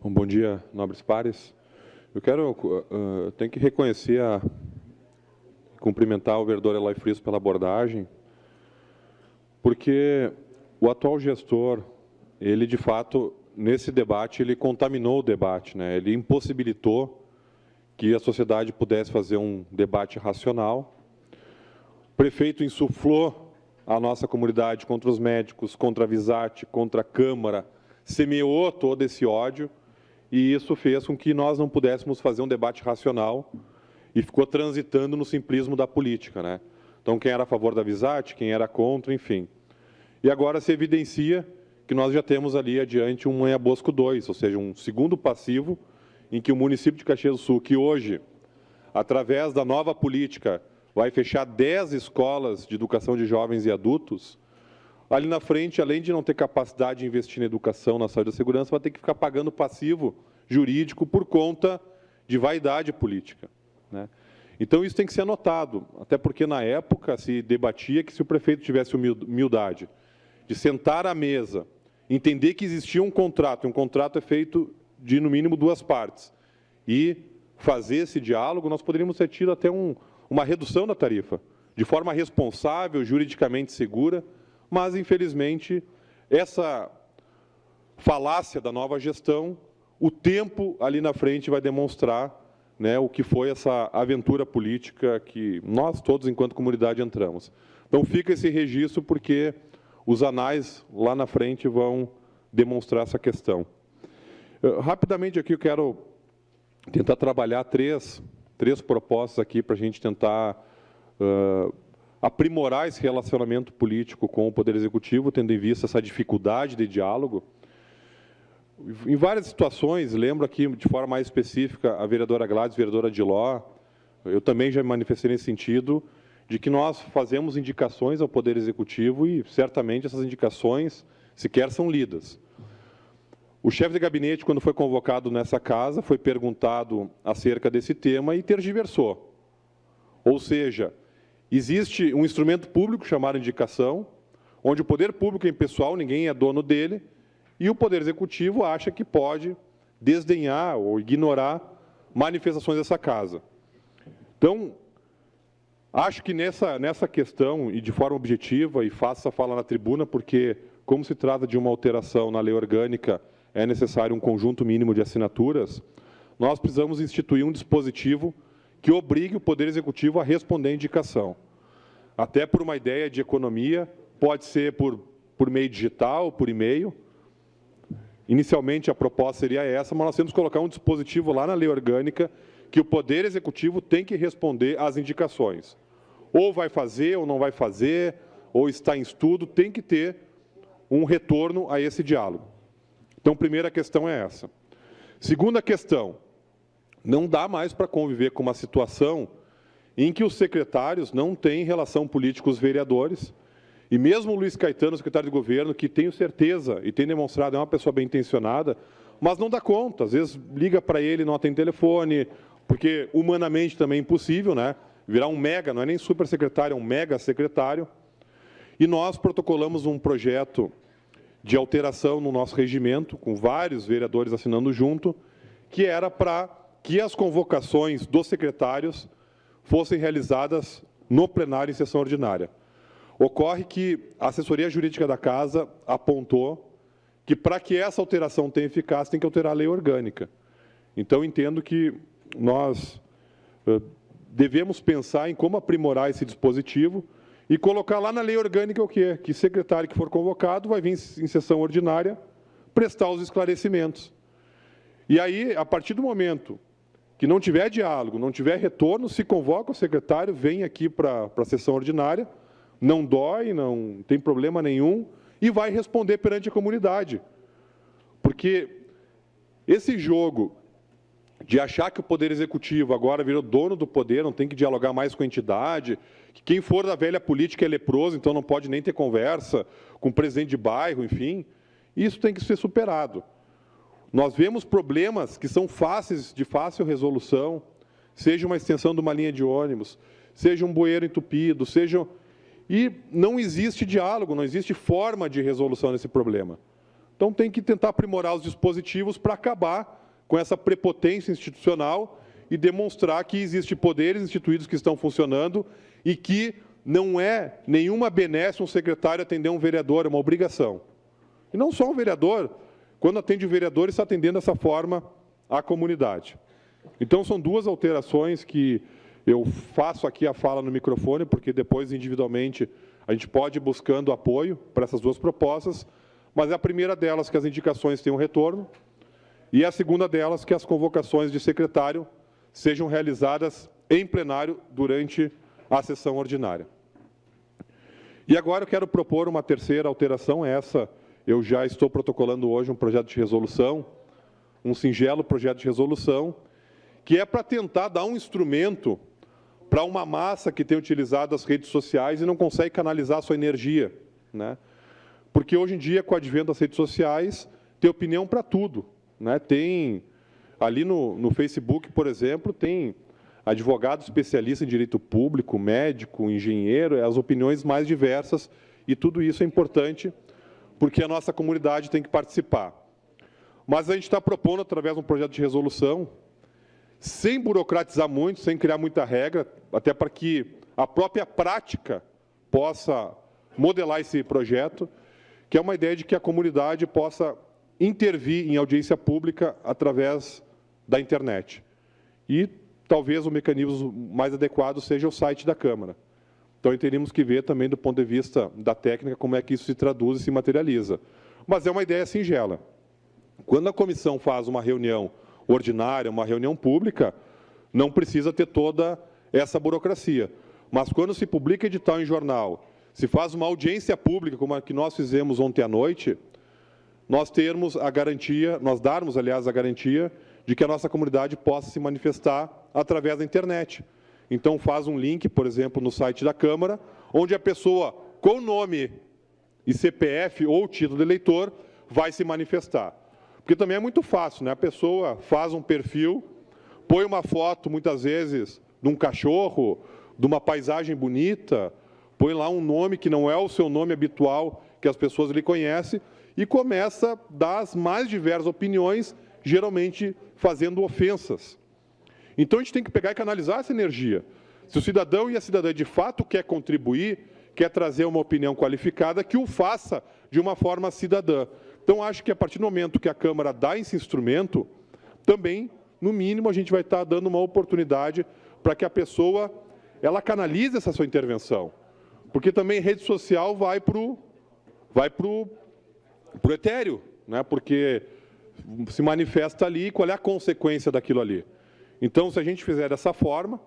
Bom dia, nobres pares. Eu tenho que reconhecer, cumprimentar o vereador Eloy Friso pela abordagem, porque o atual gestor, ele de fato, nesse debate, ele contaminou o debate, né? Ele impossibilitou que a sociedade pudesse fazer um debate racional. O prefeito insuflou a nossa comunidade contra os médicos, contra a Visate, contra a Câmara, semeou todo esse ódio, e isso fez com que nós não pudéssemos fazer um debate racional e ficou transitando no simplismo da política, né? Então, quem era a favor da Visate, quem era contra, enfim. E agora se evidencia que nós já temos ali adiante um Manha Bosco 2, ou seja, um segundo passivo em que o município de Caxias do Sul, que hoje, através da nova política, vai fechar 10 escolas de educação de jovens e adultos, ali na frente, além de não ter capacidade de investir na educação, na saúde e na segurança, vai ter que ficar pagando passivo jurídico por conta de vaidade política, né? Então, isso tem que ser anotado, até porque, na época, se debatia que se o prefeito tivesse humildade de sentar à mesa, entender que existia um contrato é feito de, no mínimo, 2 partes, e fazer esse diálogo, nós poderíamos ter tido até uma redução da tarifa, de forma responsável, juridicamente segura, mas, infelizmente, essa falácia da nova gestão, o tempo ali na frente vai demonstrar, né, o que foi essa aventura política que nós todos, enquanto comunidade, entramos. Então, fica esse registro, porque os anais lá na frente vão demonstrar essa questão. Rapidamente aqui eu quero tentar trabalhar três propostas aqui para a gente tentar aprimorar esse relacionamento político com o Poder Executivo, tendo em vista essa dificuldade de diálogo. Em várias situações, lembro aqui de forma mais específica a vereadora Gladys, a vereadora Diló, eu também já me manifestei nesse sentido, de que nós fazemos indicações ao Poder Executivo e, certamente, essas indicações sequer são lidas. O chefe de gabinete, quando foi convocado nessa casa, foi perguntado acerca desse tema e tergiversou. Ou seja, existe um instrumento público chamado indicação, onde o poder público é impessoal, ninguém é dono dele, e o Poder Executivo acha que pode desdenhar ou ignorar manifestações dessa casa. Então, acho que nessa questão, e de forma objetiva, e faço essa fala na tribuna, porque, como se trata de uma alteração na lei orgânica, é necessário um conjunto mínimo de assinaturas, nós precisamos instituir um dispositivo que obrigue o Poder Executivo a responder à indicação. Até por uma ideia de economia, pode ser por meio digital, por e-mail. Inicialmente, a proposta seria essa, mas nós temos que colocar um dispositivo lá na lei orgânica que o Poder Executivo tem que responder às indicações. Ou vai fazer, ou não vai fazer, ou está em estudo, tem que ter um retorno a esse diálogo. Então, primeira questão é essa. Segunda questão, não dá mais para conviver com uma situação em que os secretários não têm relação política com os vereadores, e mesmo o Luiz Caetano, secretário de governo, que tenho certeza e tem demonstrado é uma pessoa bem intencionada, mas não dá conta. Às vezes liga para ele, não atende telefone, porque humanamente também é impossível, né? Virar um mega, não é nem super secretário, é um mega secretário. E nós protocolamos um projeto de alteração no nosso regimento, com vários vereadores assinando junto, que era para que as convocações dos secretários fossem realizadas no plenário em sessão ordinária. Ocorre que a assessoria jurídica da Casa apontou que, para que essa alteração tenha eficácia, tem que alterar a lei orgânica. Então, entendo que nós devemos pensar em como aprimorar esse dispositivo e colocar lá na lei orgânica o quê? Que secretário que for convocado vai vir em sessão ordinária prestar os esclarecimentos. E aí, a partir do momento que não tiver diálogo, não tiver retorno, se convoca o secretário, vem aqui para a sessão ordinária, não dói, não tem problema nenhum, e vai responder perante a comunidade. Porque esse jogo de achar que o Poder Executivo agora virou dono do poder, não tem que dialogar mais com a entidade, que quem for da velha política é leproso, então não pode nem ter conversa com o presidente de bairro, enfim, isso tem que ser superado. Nós vemos problemas que são de fácil resolução, seja uma extensão de uma linha de ônibus, seja um bueiro entupido, E não existe diálogo, não existe forma de resolução desse problema. Então, tem que tentar aprimorar os dispositivos para acabar com essa prepotência institucional e demonstrar que existem poderes instituídos que estão funcionando e que não é nenhuma benesse um secretário atender um vereador, é uma obrigação. E não só um vereador, quando atende o vereador, está atendendo dessa forma a comunidade. Então, são duas alterações que eu faço aqui a fala no microfone, porque depois, individualmente, a gente pode ir buscando apoio para essas duas propostas, mas é a primeira delas que as indicações tenham retorno, e a segunda delas que as convocações de secretário sejam realizadas em plenário durante a sessão ordinária. E agora eu quero propor uma terceira alteração, essa eu já estou protocolando hoje um projeto de resolução, um singelo projeto de resolução, que é para tentar dar um instrumento para uma massa que tem utilizado as redes sociais e não consegue canalizar a sua energia, né? Porque hoje em dia, com o advento das redes sociais, tem opinião para tudo, né? Tem, ali no Facebook, por exemplo, tem advogado especialista em direito público, médico, engenheiro, as opiniões mais diversas, e tudo isso é importante, porque a nossa comunidade tem que participar. Mas a gente está propondo, através de um projeto de resolução, sem burocratizar muito, sem criar muita regra, até para que a própria prática possa modelar esse projeto, que é uma ideia de que a comunidade possa intervir em audiência pública através da internet. E talvez o mecanismo mais adequado seja o site da Câmara. Então, teríamos que ver também, do ponto de vista da técnica, como é que isso se traduz e se materializa. Mas é uma ideia singela. Quando a comissão faz uma reunião ordinária, uma reunião pública, não precisa ter toda essa burocracia. Mas quando se publica edital em jornal, se faz uma audiência pública, como a que nós fizemos ontem à noite, nós termos a garantia, nós darmos, aliás, a garantia de que a nossa comunidade possa se manifestar através da internet. Então, faz um link, por exemplo, no site da Câmara, onde a pessoa com nome e CPF ou título de eleitor vai se manifestar. Porque também é muito fácil, né? A pessoa faz um perfil, põe uma foto, muitas vezes, de um cachorro, de uma paisagem bonita, põe lá um nome que não é o seu nome habitual, que as pessoas lhe conhecem, e começa a dar as mais diversas opiniões, geralmente fazendo ofensas. Então, a gente tem que pegar e canalizar essa energia. Se o cidadão e a cidadã, de fato, quer contribuir, quer trazer uma opinião qualificada, que o faça de uma forma cidadã. Então, acho que a partir do momento que a Câmara dá esse instrumento, também, no mínimo, a gente vai estar dando uma oportunidade para que a pessoa ela canalize essa sua intervenção. Porque também rede social vai pro etéreo, né? Porque se manifesta ali, qual é a consequência daquilo ali. Então, se a gente fizer dessa forma,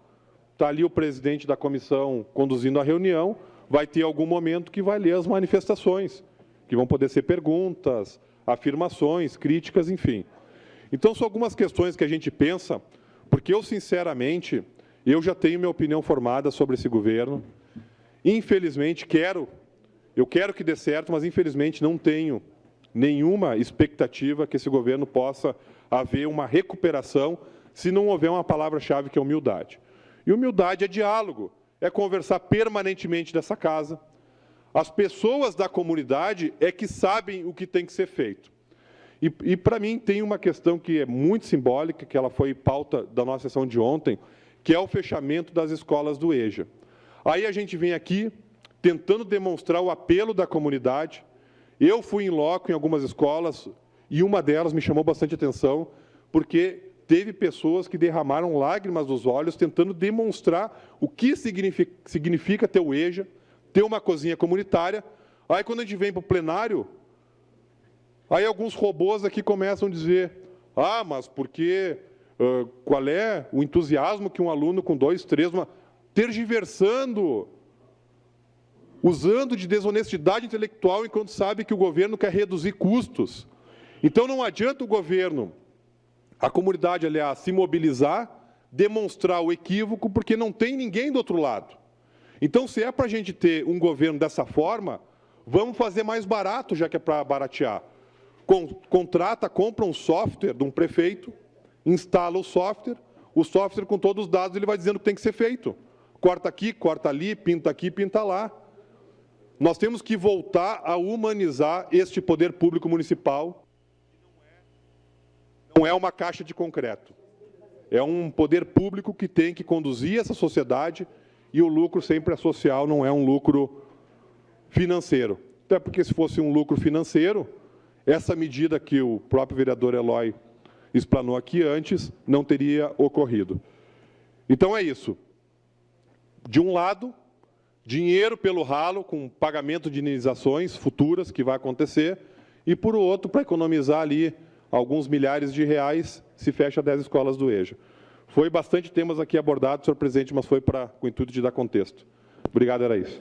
está ali o presidente da comissão conduzindo a reunião, vai ter algum momento que vai ler as manifestações, que vão poder ser perguntas, afirmações, críticas, enfim. Então, são algumas questões que a gente pensa, porque eu, sinceramente, eu já tenho minha opinião formada sobre esse governo. Infelizmente, eu quero que dê certo, mas, infelizmente, não tenho nenhuma expectativa que esse governo possa haver uma recuperação se não houver uma palavra-chave que é humildade. E humildade é diálogo, é conversar permanentemente dessa casa. As pessoas da comunidade é que sabem o que tem que ser feito. E para mim, tem uma questão que é muito simbólica, que ela foi pauta da nossa sessão de ontem, que é o fechamento das escolas do EJA. Aí a gente vem aqui tentando demonstrar o apelo da comunidade. Eu fui em loco em algumas escolas e uma delas me chamou bastante atenção, porque teve pessoas que derramaram lágrimas dos olhos tentando demonstrar o que significa ter o EJA, ter uma cozinha comunitária. Aí, quando a gente vem para o plenário, aí alguns robôs aqui começam a dizer: ah, mas porque, qual é o entusiasmo que um aluno com 2, 3, tergiversando, usando de desonestidade intelectual, enquanto sabe que o governo quer reduzir custos. Então, não adianta o governo, a comunidade, aliás, se mobilizar, demonstrar o equívoco, porque não tem ninguém do outro lado. Então, se é para a gente ter um governo dessa forma, vamos fazer mais barato, já que é para baratear. Compra um software de um prefeito, instala o software com todos os dados, ele vai dizendo o que tem que ser feito. Corta aqui, corta ali, pinta aqui, pinta lá. Nós temos que voltar a humanizar este poder público municipal. Não é uma caixa de concreto. É um poder público que tem que conduzir essa sociedade e o lucro sempre é social, não é um lucro financeiro. Até porque, se fosse um lucro financeiro, essa medida que o próprio vereador Eloy explanou aqui antes não teria ocorrido. Então, é isso. De um lado, dinheiro pelo ralo, com pagamento de indenizações futuras que vai acontecer, e, por outro, para economizar ali alguns milhares de reais, se fecha 10 escolas do EJA. Foi bastante temas aqui abordados, senhor presidente, mas foi com o intuito de dar contexto. Obrigado, era isso.